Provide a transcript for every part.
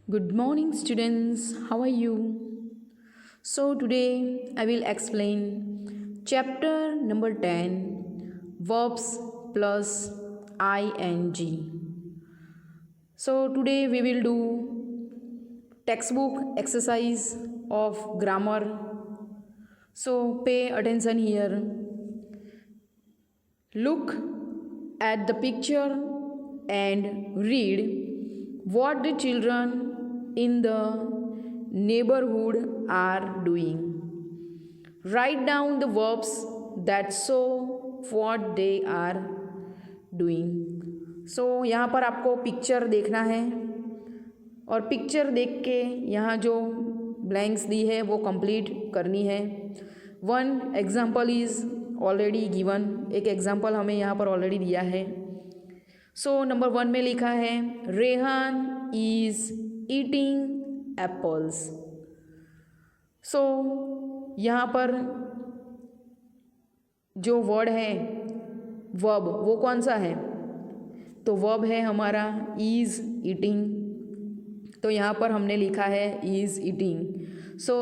Good morning, students. How are you? So, today I will explain chapter number 10 verbs plus ing. So, today we will do textbook exercise of grammar. So, pay attention here. Look at the picture and read what the children in the neighborhood are doing. Write down the verbs that show what they are doing. So यहाँ पर आपको picture देखना है और picture देख के यहाँ जो ब्लैंक्स दी है वो कंप्लीट करनी है. One example is already given. एक एग्जाम्पल हमें यहाँ पर ऑलरेडी दिया है. सो नंबर 1 में लिखा है रेहान इज़ ईटिंग एप्पल्स. सो यहाँ पर जो वर्ड है वर्ब वो कौन सा है? तो वर्ब है हमारा इज़ ईटिंग. तो यहाँ पर हमने लिखा है इज़ ईटिंग. सो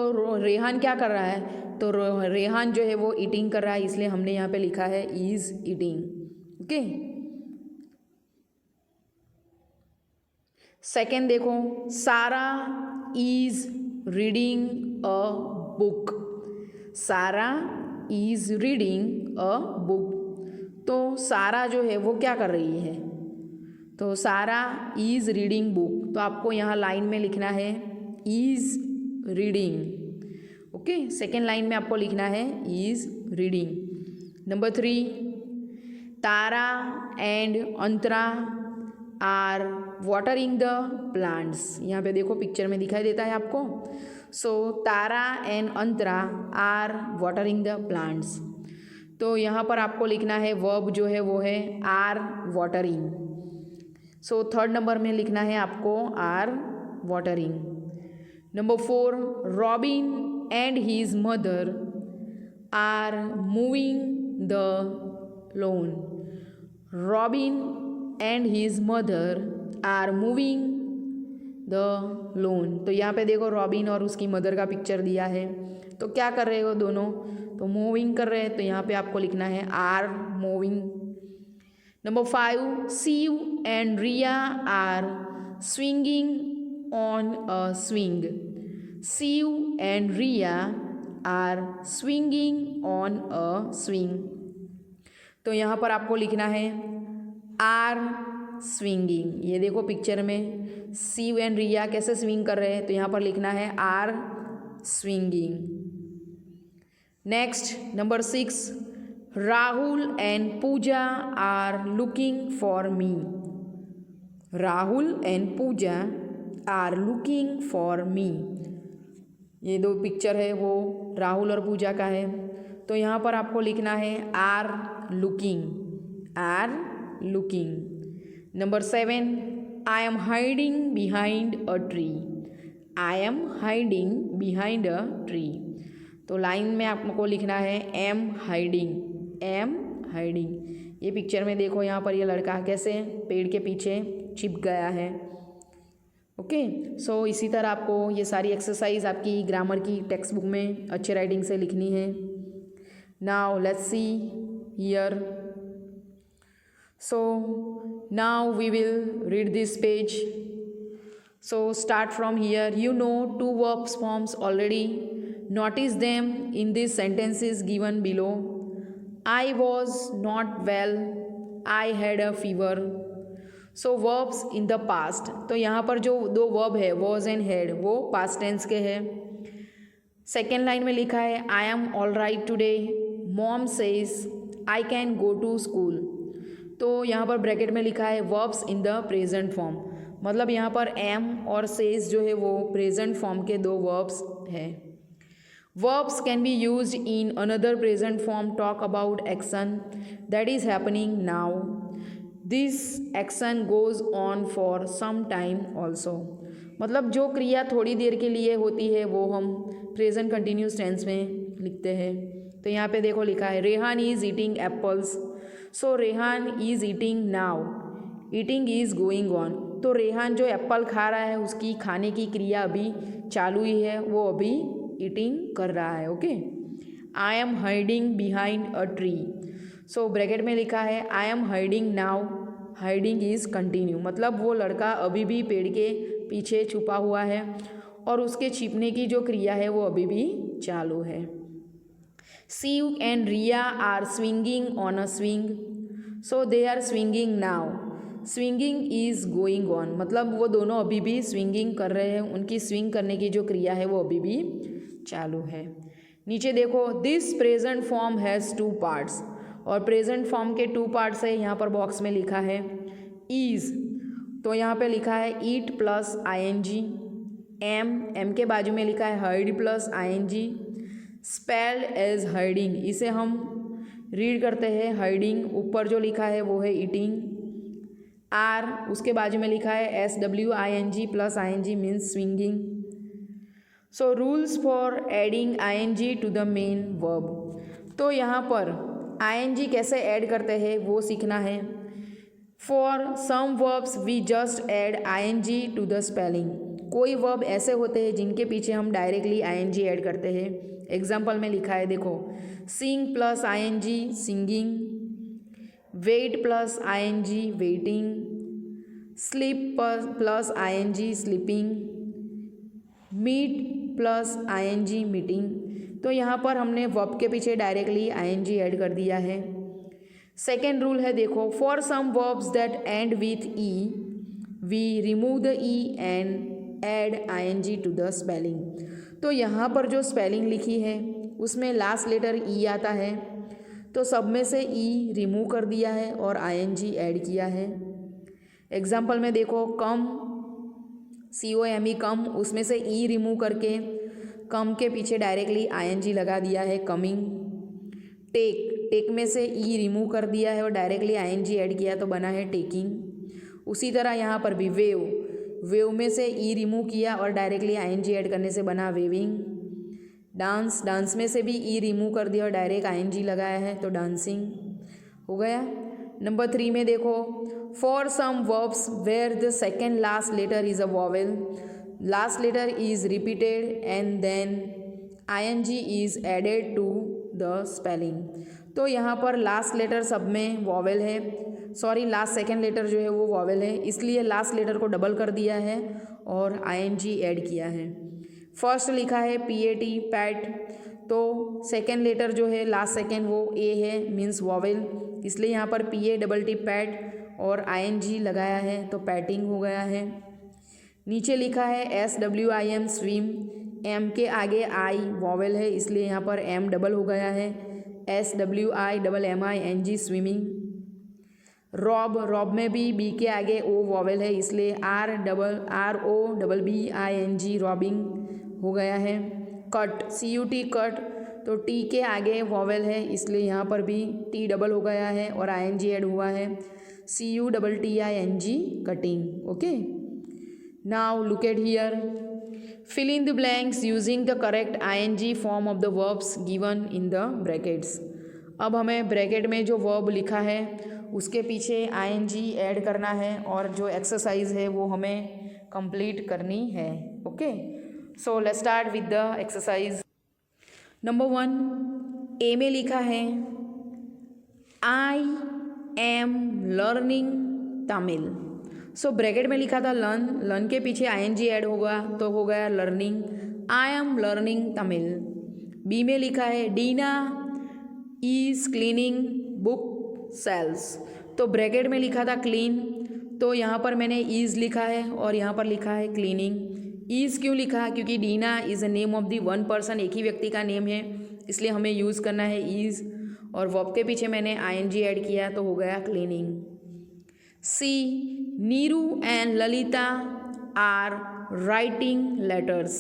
रेहान क्या कर रहा है? तो रेहान जो है वो ईटिंग कर रहा है, इसलिए हमने यहाँ पे लिखा है इज़ ईटिंग. ओके. सेकेंड देखो, सारा इज़ रीडिंग अ बुक. सारा इज़ रीडिंग अ बुक. तो सारा जो है वो क्या कर रही है? तो सारा इज़ रीडिंग बुक. तो आपको यहाँ लाइन में लिखना है is reading. Okay. Second line में आपको लिखना है is reading. Number 3, Tara and Antara are watering the plants. यहाँ पे देखो पिक्चर में दिखाई देता है आपको. So Tara and Antara are watering the plants. तो यहाँ पर आपको लिखना है वर्ब जो है वो है are watering. So third number में लिखना है आपको are watering. Number 4, Robin and his mother are moving the lawn. Robin and his mother are moving the lawn. तो यहाँ पे देखो रॉबिन और उसकी मदर का पिक्चर दिया है. तो क्या कर रहे हो दोनों? तो मूविंग कर रहे हैं. तो यहाँ पे आपको लिखना है are moving. Number 5, Shiv and Riya are swinging on a swing. Shiv and Riya are swinging on a swing. तो यहाँ पर आपको लिखना है आर स्विंगिंग. ये देखो पिक्चर में शिव एंड रिया कैसे स्विंग कर रहे हैं. तो यहाँ पर लिखना है are swinging. Next number 6, Rahul and Pooja are looking for me. Rahul and Pooja are looking for me. ये दो पिक्चर है वो राहुल और पूजा का है. तो यहाँ पर आपको लिखना है are looking. Are looking. Number 7, I am hiding behind a tree. I am hiding behind a tree. तो लाइन में आपको लिखना है एम हाइडिंग. Am hiding. ये पिक्चर में देखो यहाँ पर ये लड़का कैसे पेड़ के पीछे छिप गया है. ओके. सो इसी तरह आपको ये सारी एक्सरसाइज आपकी ग्रामर की टेक्स्ट बुक में अच्छे राइटिंग से लिखनी है. Now let's see here. So now we will read this page. So start from here. You know 2 verbs forms already. Notice them in these sentences given below. I was not well. I had a fever. So verbs in the past. तो यहाँ पर जो 2 verb है was and had वो past tense के हैं. Second line में लिखा है I am all right today. Mom says I can go to school. तो यहाँ पर ब्रैकेट में लिखा है verbs in the present form. मतलब यहाँ पर एम और सेज जो है वो प्रेजेंट फॉर्म के 2 वर्ब्स हैं. Verbs can be used in another present form talk about action that is happening now. This action goes on for some time also. मतलब जो क्रिया थोड़ी देर के लिए होती है वो हम प्रेजेंट कंटिन्यूस टेंस में लिखते हैं. तो यहाँ पे देखो लिखा है Rehan is eating apples. So Rehan is eating now eating is going on. तो रेहान जो एप्पल खा रहा है उसकी खाने की क्रिया अभी चालू ही है, वो अभी ईटिंग कर रहा है। Okay. I am hiding behind a tree. So bracket में लिखा है I am hiding now, hiding is continue, मतलब वो लड़का अभी भी पेड़ के पीछे छुपा हुआ है और उसके छिपने की जो क्रिया है वो अभी भी चालू है। Shiv and Riya are swinging on a swing. So they are swinging now, swinging is going on, मतलब वो दोनों अभी भी स्विंगिंग कर रहे हैं, उनकी स्विंग करने की जो क्रिया है वो अभी भी चालू है। नीचे देखो, this present form has two parts, और प्रेजेंट फॉर्म के टू पार्ट्स है, यहाँ पर बॉक्स में लिखा है इज़, तो यहाँ पे लिखा है ईट प्लस आईएनजी, एम के बाजू में लिखा है heard plus I N G, spelled as hearding, इसे हम रीड करते हैं हर्डिंग, ऊपर जो लिखा है वो है ईटिंग, आर उसके बाजू में लिखा है SWING plus ING means swinging. So rules for adding ING to the main verb, तो यहाँ पर ING कैसे ऐड करते हैं वो सीखना है। For some verbs we just add ING to the spelling, कोई वर्ब ऐसे होते हैं जिनके पीछे हम डायरेक्टली ING ऐड करते हैं। एग्जाम्पल में लिखा है देखो, sing plus ING singing, wait plus ING waiting, sleep plus ING sleeping, meet plus ING meeting. तो यहाँ पर हमने वर्ब के पीछे डायरेक्टली ING ऐड कर दिया है। सेकेंड रूल है देखो, for some verbs that end with E we remove the E and add ING to the spelling. तो यहाँ पर जो स्पेलिंग लिखी है उसमें लास्ट लेटर ई आता है, तो सब में से ई रिमूव कर दिया है और ING ऐड किया है। एग्जाम्पल में देखो, कम COME कम, उसमें से ई रिमूव करके कम के पीछे डायरेक्टली ING लगा दिया है कमिंग। टेक में से ई रिमूव कर दिया है और डायरेक्टली ING ऐड किया तो बना है टेकिंग। उसी तरह यहाँ पर भी वेव में से ई रिमूव किया और डायरेक्टली ING ऐड करने से बना वेविंग। डांस में से भी ई रिमूव कर दिया और डायरेक्ट ING लगाया है तो डांसिंग हो गया। नंबर 3 में देखो, for some verbs where the second last letter is a vowel, last letter is repeated and then ING is added to the spelling. तो यहाँ पर लास्ट लेटर सब में वॉवेल है, लास्ट सेकेंड लेटर जो है वो वॉवेल है, इसलिए लास्ट लेटर को डबल कर दिया है और ING ऐड किया है। फर्स्ट लिखा है PAT पैट, तो सेकेंड लेटर जो है लास्ट सेकेंड वो A है मीन्स वॉवेल, इसलिए यहाँ पर PATT पैट और ING लगाया है तो पैटिंग हो गया है। नीचे लिखा है SWIM स्विम, M के आगे I वॉवेल है इसलिए यहाँ पर M डबल हो गया है, SWIMMING स्विमिंग। रॉब में भी B के आगे O वॉवेल है इसलिए ROBBING रॉबिंग हो गया है। कट CUT कट, तो T के आगे वॉवेल है इसलिए यहाँ पर भी T डबल हो गया है और ING ऐड हुआ है, CUTTING cutting. Okay, now look at here, fill in the blanks using the correct ING form of the verbs given in the brackets। अब हमें ब्रैकेट में जो वर्ब लिखा है उसके पीछे ING ऐड करना है और जो एक्सरसाइज है वो हमें कंप्लीट करनी है। Okay, so let's start with the exercise. Number 1 ए में लिखा है I am learning Tamil. So bracket में लिखा था लर्न के पीछे ING ऐड होगा तो हो गया learning, I am learning Tamil. B में लिखा है Dina is cleaning book shelves, तो ब्रैकेट में लिखा था क्लीन, तो यहाँ पर मैंने ईज लिखा है और यहाँ पर लिखा है क्लीनिंग। ईज क्यों लिखा, क्योंकि Dina is a name of the one person, एक ही व्यक्ति का नेम है इसलिए हमें यूज़ करना है ईज, और वर्ब के पीछे मैंने ING ऐड किया तो हो गया cleaning. C Neeru and Lalita are writing letters.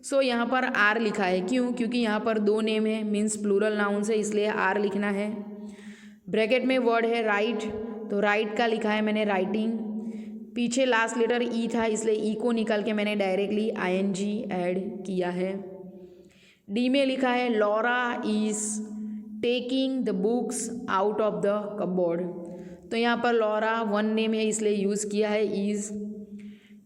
So यहाँ पर आर लिखा है, क्यों, क्योंकि यहाँ पर दो नेम है मीन्स प्लूरल नाउन से इसलिए आर लिखना है। ब्रैकेट में वर्ड है राइट, तो राइट का लिखा है मैंने राइटिंग, पीछे लास्ट लेटर ई था इसलिए ई को निकाल के मैंने डायरेक्टली ING ऐड किया है। डी में लिखा है Laura is taking the books out of the cupboard, तो यहाँ पर लॉरा वन नेम है इसलिए यूज़ किया है इज़।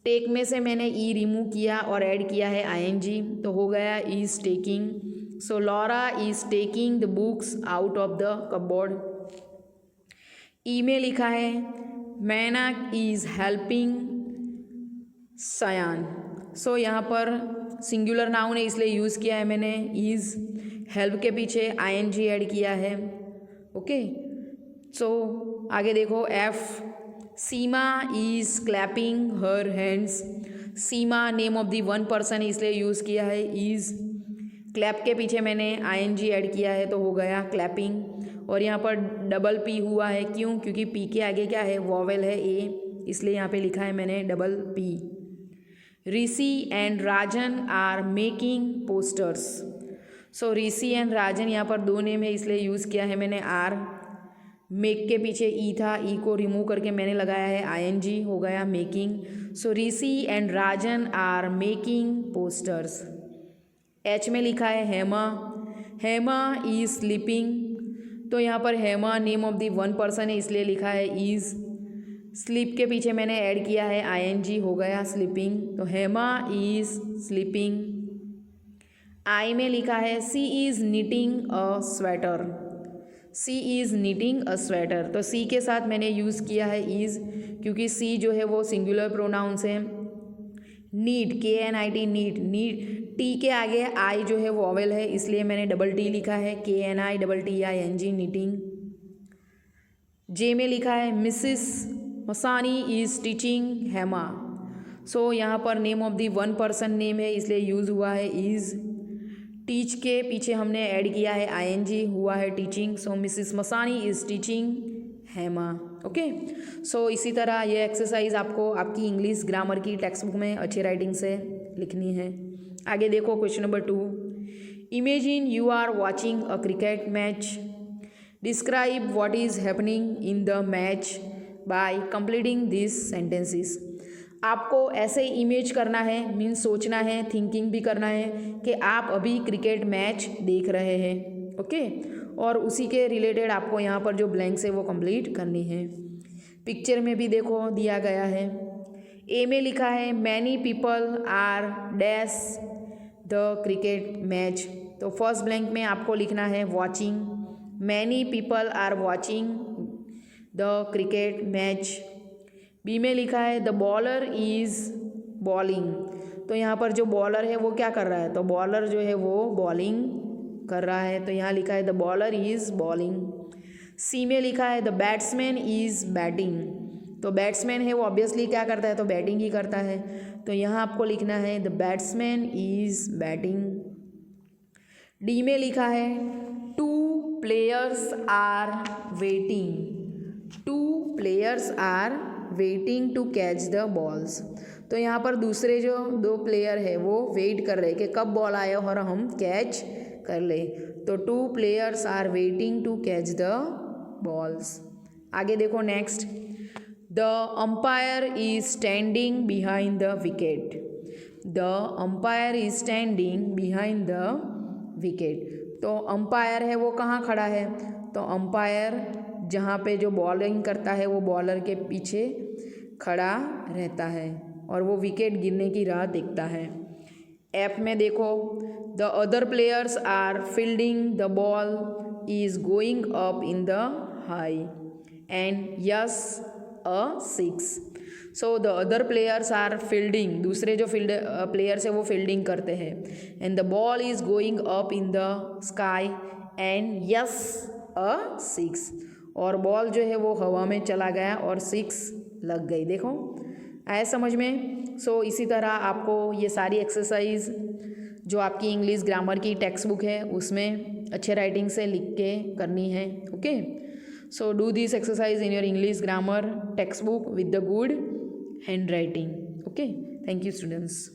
टेक में से मैंने ई रिमूव किया और ऐड किया है आईएनजी, तो हो गया is taking. So Laura is taking the books out of the cupboard. E में लिखा है मैनाक इज़ हेल्पिंग सयान। सो यहाँ पर सिंगुलर नाउन है इसलिए यूज़ किया है मैंने इज़। हेल्प के पीछे आईएनजी ऐड किया है। ओके, सो आगे देखो F. Seema is clapping her hands. Seema name of the one person इसलिए यूज़ किया है इज़। क्लैप के पीछे मैंने आईएनजी ऐड किया है तो हो गया क्लैपिंग। और यहाँ पर डबल पी हुआ है, क्यों? क्योंकि पी के आगे क्या है, वॉवेल है ए, इसलिए यहाँ पे लिखा है मैंने double P. Rishi and Rajan are making posters. So Rishi and Rajan यहाँ पर दो नेम है इसलिए यूज़ किया है मैंने आर। मेक के पीछे ई था, ई को रिमूव करके मैंने लगाया है आईएनजी, हो गया making. So Rishi and Rajan are making posters. H में लिखा है हेमा। Hema is sleeping. तो यहाँ पर Hema name of the one person है इसलिए लिखा है इज़। स्लीप के पीछे मैंने ऐड किया है आईएनजी, हो गया स्लीपिंग। तो हेमा इज़ स्लीपिंग। आई में लिखा है she is knitting a sweater. She is knitting a sweater. तो सी के साथ मैंने यूज़ किया है इज़, क्योंकि सी जो है वो सिंगुलर प्रोनाउंस है। Knit KNIT knit, knit T के आगे आई जो है वॉवेल है इसलिए मैंने डबल टी लिखा है KNITTING नीटिंग। जे में लिखा है Mrs Masani is teaching Hema. So यहाँ पर name of the one person name है इसलिए यूज़ हुआ है इज़। टीच के पीछे हमने ऐड किया है आईएनजी, हुआ है teaching. So Mrs Masani is teaching Hema. Okay, so इसी तरह ये एक्सरसाइज आपको आपकी इंग्लिश ग्रामर की टेक्स्ट बुक में अच्छी राइटिंग से लिखनी है। आगे देखो question number 2। Imagine you are watching a cricket match. Describe what is happening in the match by completing this sentences. आपको ऐसे इमेज करना है, मीन्स सोचना है, थिंकिंग भी करना है कि आप अभी क्रिकेट मैच देख रहे हैं। ओके, और उसी के रिलेटेड आपको यहाँ पर जो ब्लैंक्स है वो कंप्लीट करनी है। पिक्चर में भी देखो दिया गया है। ए में लिखा है many people are dash the cricket match. तो फर्स्ट ब्लैंक में आपको लिखना है watching. Many people are watching the cricket match. B में लिखा है द बॉलर इज़ बॉलिंग। तो यहाँ पर जो बॉलर है वो क्या कर रहा है, तो बॉलर जो है वो बॉलिंग कर रहा है, तो यहाँ लिखा है द बॉलर इज़ बॉलिंग। सी में लिखा है द बैट्समैन इज़ बैटिंग। तो बैट्समैन है वो ऑब्वियसली क्या करता है, तो बैटिंग ही करता है, तो यहाँ आपको लिखना है the batsman is batting. D में लिखा है two players are waiting. Two players are waiting to catch the balls. तो यहाँ पर दूसरे जो दो प्लेयर है वो वेट कर रहे हैं कि कब बॉल आए और हम कैच कर ले। तो two players are waiting to catch the balls. आगे देखो next. The umpire is standing behind the wicket. The umpire is standing behind the wicket. तो अंपायर है वो कहाँ खड़ा है, तो अंपायर जहाँ पे जो बॉलिंग करता है वो बॉलर के पीछे खड़ा रहता है और वो विकेट गिरने की राह देखता है। एफ में देखो the other players are fielding the ball is going up in the high and yes a six. So the other players are fielding, दूसरे जो प्लेयर्स है वो फील्डिंग करते हैं, and the ball is going up in the sky and yes a six. और ball जो है वो हवा में चला गया और 6 लग गई। देखो आया समझ में। सो इसी तरह आपको ये सारी एक्सरसाइज जो आपकी इंग्लिश ग्रामर की टेक्स्ट बुक है उसमें अच्छे राइटिंग से लिख के करनी है। Okay, so do this exercise in your English grammar text book with the good hand writing. Okay, thank you students.